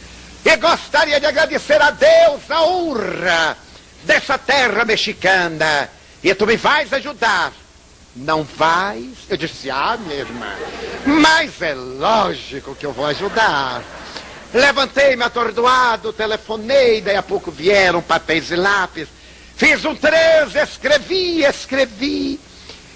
E gostaria de agradecer a Deus a honra dessa terra mexicana. E tu me vais ajudar. Não vais? Eu disse, minha irmã, mas é lógico que eu vou ajudar. Levantei-me atordoado, telefonei, daí a pouco vieram papéis e lápis. Fiz um 3, escrevi.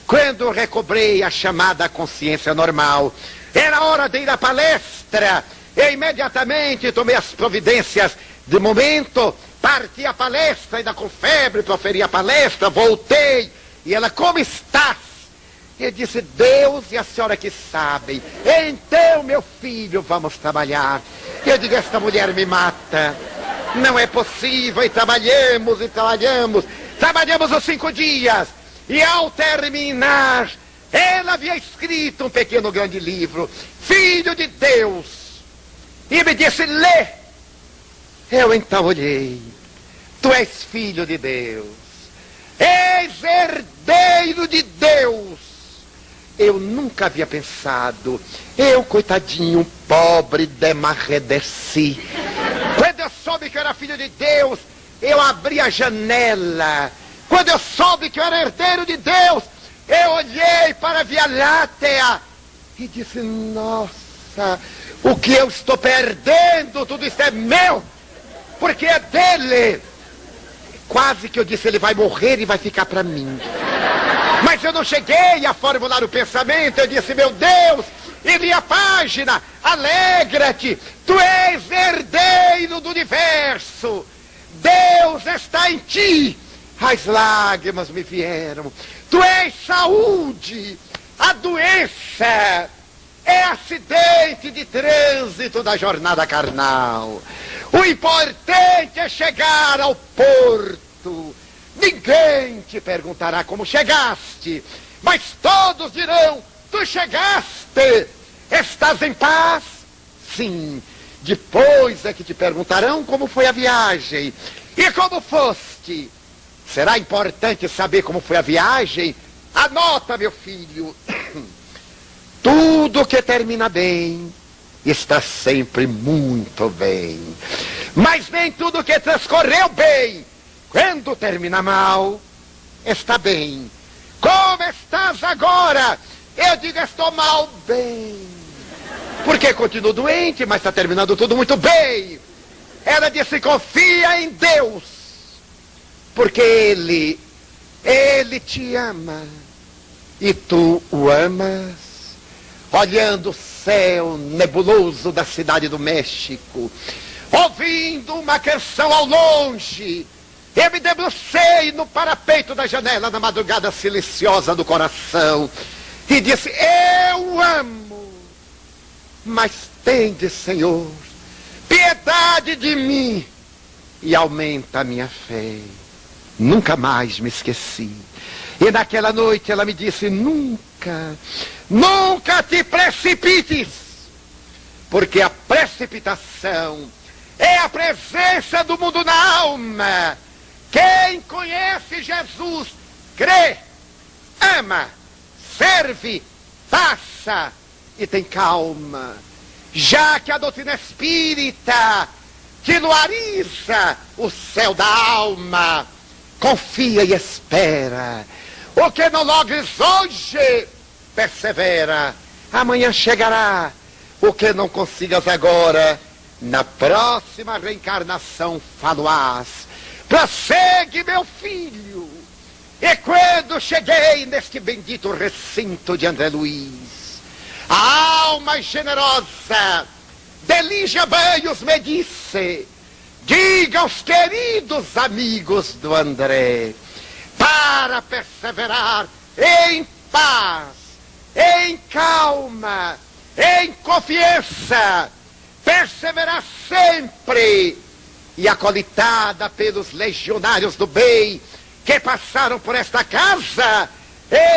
Quando recobrei a chamada consciência normal, era hora de ir à palestra. Eu imediatamente tomei as providências de momento, parti a palestra, ainda com febre, proferi a palestra, voltei. E ela, como estás? Eu disse, Deus e a senhora que sabem. Então, meu filho, vamos trabalhar. Eu digo, esta mulher me mata. Não é possível, e trabalhamos. Trabalhamos os 5 dias. E ao terminar, ela havia escrito um pequeno grande livro, Filho de Deus. E me disse, lê. Eu então olhei. Tu és filho de Deus. És herdeiro de Deus. Eu nunca havia pensado. Eu, coitadinho, pobre, demarredeci. Quando eu soube que eu era filho de Deus, eu abri a janela. Quando eu soube que eu era herdeiro de Deus, eu olhei para a Via Láctea e disse, nossa, o que eu estou perdendo, tudo isso é meu, porque é dele. Quase que eu disse, ele vai morrer e vai ficar para mim. Mas eu não cheguei a formular o pensamento, eu disse, meu Deus, e li a página, alegra-te, tu és herdeiro do universo, Deus está em ti. As lágrimas me vieram. Tu és saúde. A doença é acidente de trânsito da jornada carnal. O importante é chegar ao porto. Ninguém te perguntará como chegaste, mas todos dirão, tu chegaste. Estás em paz? Sim. Depois é que te perguntarão como foi a viagem. E como foste? Será importante saber como foi a viagem? Anota, meu filho. Tudo que termina bem está sempre muito bem. Mas nem tudo que transcorreu bem, quando termina mal, está bem. Como estás agora? Eu digo, estou mal bem. Porque continuo doente, mas está terminando tudo muito bem. Ela disse, confia em Deus. Porque Ele te ama. E tu o amas. Olhando o céu nebuloso da cidade do México, ouvindo uma canção ao longe, eu me debrucei no parapeito da janela na madrugada silenciosa do coração e disse, eu amo, mas tende, Senhor, piedade de mim e aumenta a minha fé. Nunca mais me esqueci. E naquela noite ela me disse, nunca te precipites, porque a precipitação é a presença do mundo na alma. Quem conhece Jesus, crê, ama, serve, passa e tem calma. Já que a doutrina espírita que luariza o céu da alma, confia e espera. O que não logres hoje, persevera. Amanhã chegará. O que não consigas agora, Na próxima reencarnação falo-ás. Prossegue, meu filho. E quando cheguei neste bendito recinto de André Luiz, a alma generosa de Lígia Banhos me disse: diga aos queridos amigos do André, para perseverar em paz, em calma, em confiança, perseverar sempre, e acolitada pelos legionários do bem que passaram por esta casa,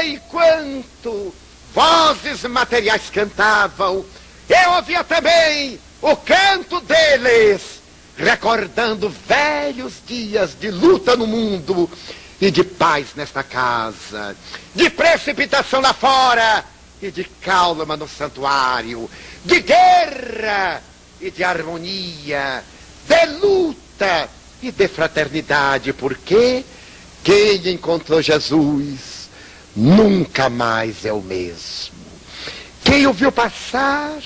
enquanto vozes materiais cantavam, eu ouvia também o canto deles, recordando velhos dias de luta no mundo e de paz nesta casa, de precipitação lá fora e de calma no santuário, de guerra e de harmonia, de luta e de fraternidade, porque quem encontrou Jesus nunca mais é o mesmo. Quem o viu passar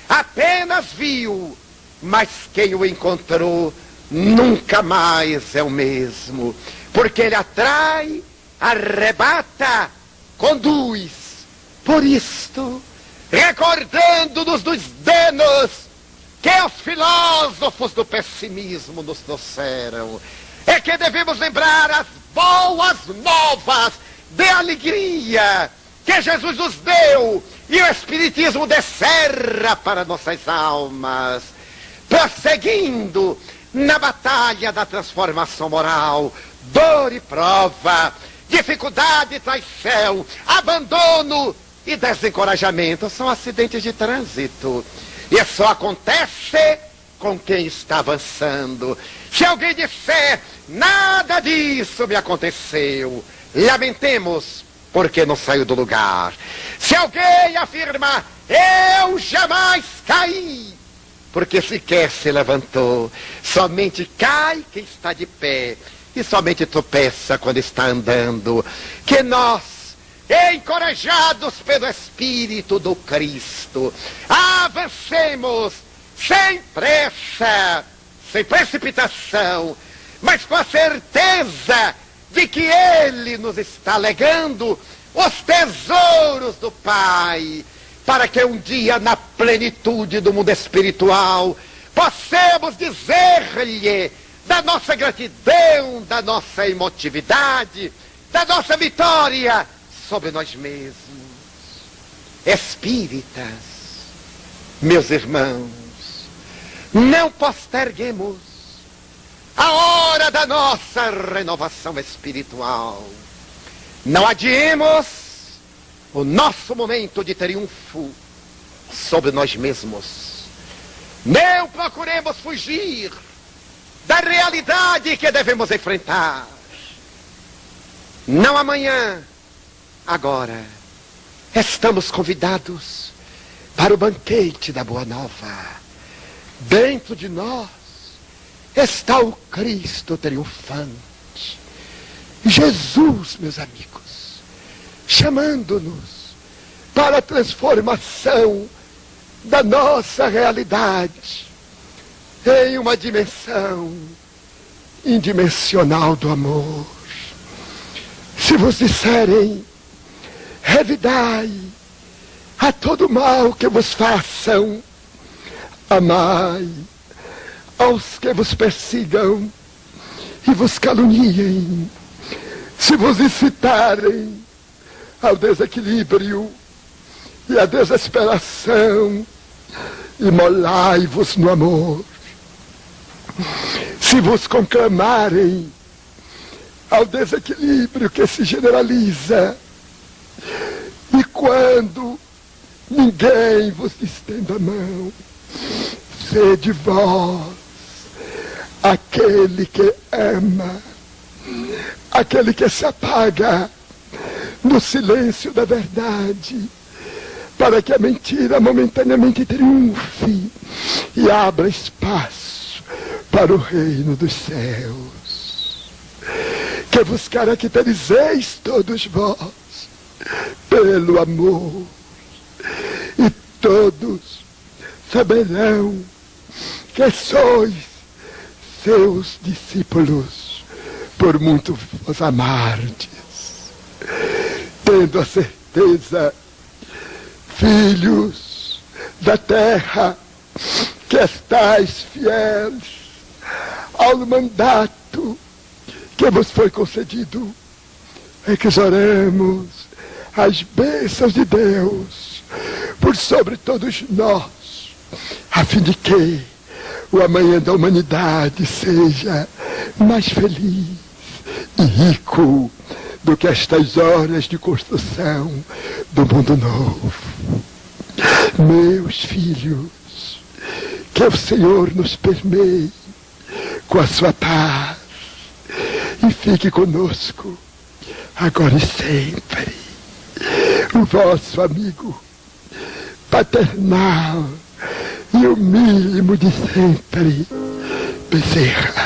apenas viu, mas quem o encontrou nunca mais é o mesmo, porque ele atrai, arrebata, conduz. Por isto, recordando-nos dos danos que os filósofos do pessimismo nos trouxeram, é que devemos lembrar as boas novas de alegria que Jesus nos deu e o Espiritismo descerra para nossas almas, prosseguindo na batalha da transformação moral. Dor e prova, dificuldade e traição, abandono e desencorajamento são acidentes de trânsito, e só acontece com quem está avançando. Se alguém disser: nada disso me aconteceu, lamentemos, porque não saiu do lugar. Se alguém afirma: eu jamais caí, porque sequer se levantou. Somente cai quem está de pé, e somente tropeça quando está andando. Que nós, encorajados pelo Espírito do Cristo, avancemos sem pressa, sem precipitação, mas com a certeza de que Ele nos está legando os tesouros do Pai, para que um dia, na plenitude do mundo espiritual, possamos dizer-lhe da nossa gratidão, da nossa emotividade, da nossa vitória sobre nós mesmos. Espíritas, meus irmãos, não posterguemos a hora da nossa renovação espiritual. Não adiemos o nosso momento de triunfo sobre nós mesmos. Não procuremos fugir da realidade que devemos enfrentar. Não amanhã, agora, estamos convidados para o banquete da Boa Nova. Dentro de nós está o Cristo triunfante. Jesus, meus amigos, chamando-nos para a transformação da nossa realidade em uma dimensão indimensional do amor. Se vos disserem: revidai a todo mal que vos façam, amai aos que vos persigam e vos caluniem, se vos incitarem ao desequilíbrio e à desesperação, imolai-vos no amor. Se vos conclamarem ao desequilíbrio que se generaliza, e quando ninguém vos estenda a mão, sede vós aquele que ama, aquele que se apaga no silêncio da verdade, para que a mentira momentaneamente triunfe e abra espaço para o reino dos céus. Que vos caracterizeis todos vós pelo amor, e todos saberão que sois seus discípulos, por muito vos amardes, tendo a certeza, filhos da terra, que estais fiéis ao mandato que vos foi concedido, é que oremos as bênçãos de Deus por sobre todos nós, a fim de que o amanhã da humanidade seja mais feliz e rico do que estas horas de construção do mundo novo. Meus filhos, que o Senhor nos permeie com a sua paz e fique conosco agora e sempre, o vosso amigo paternal e o mínimo de sempre, Bezerra.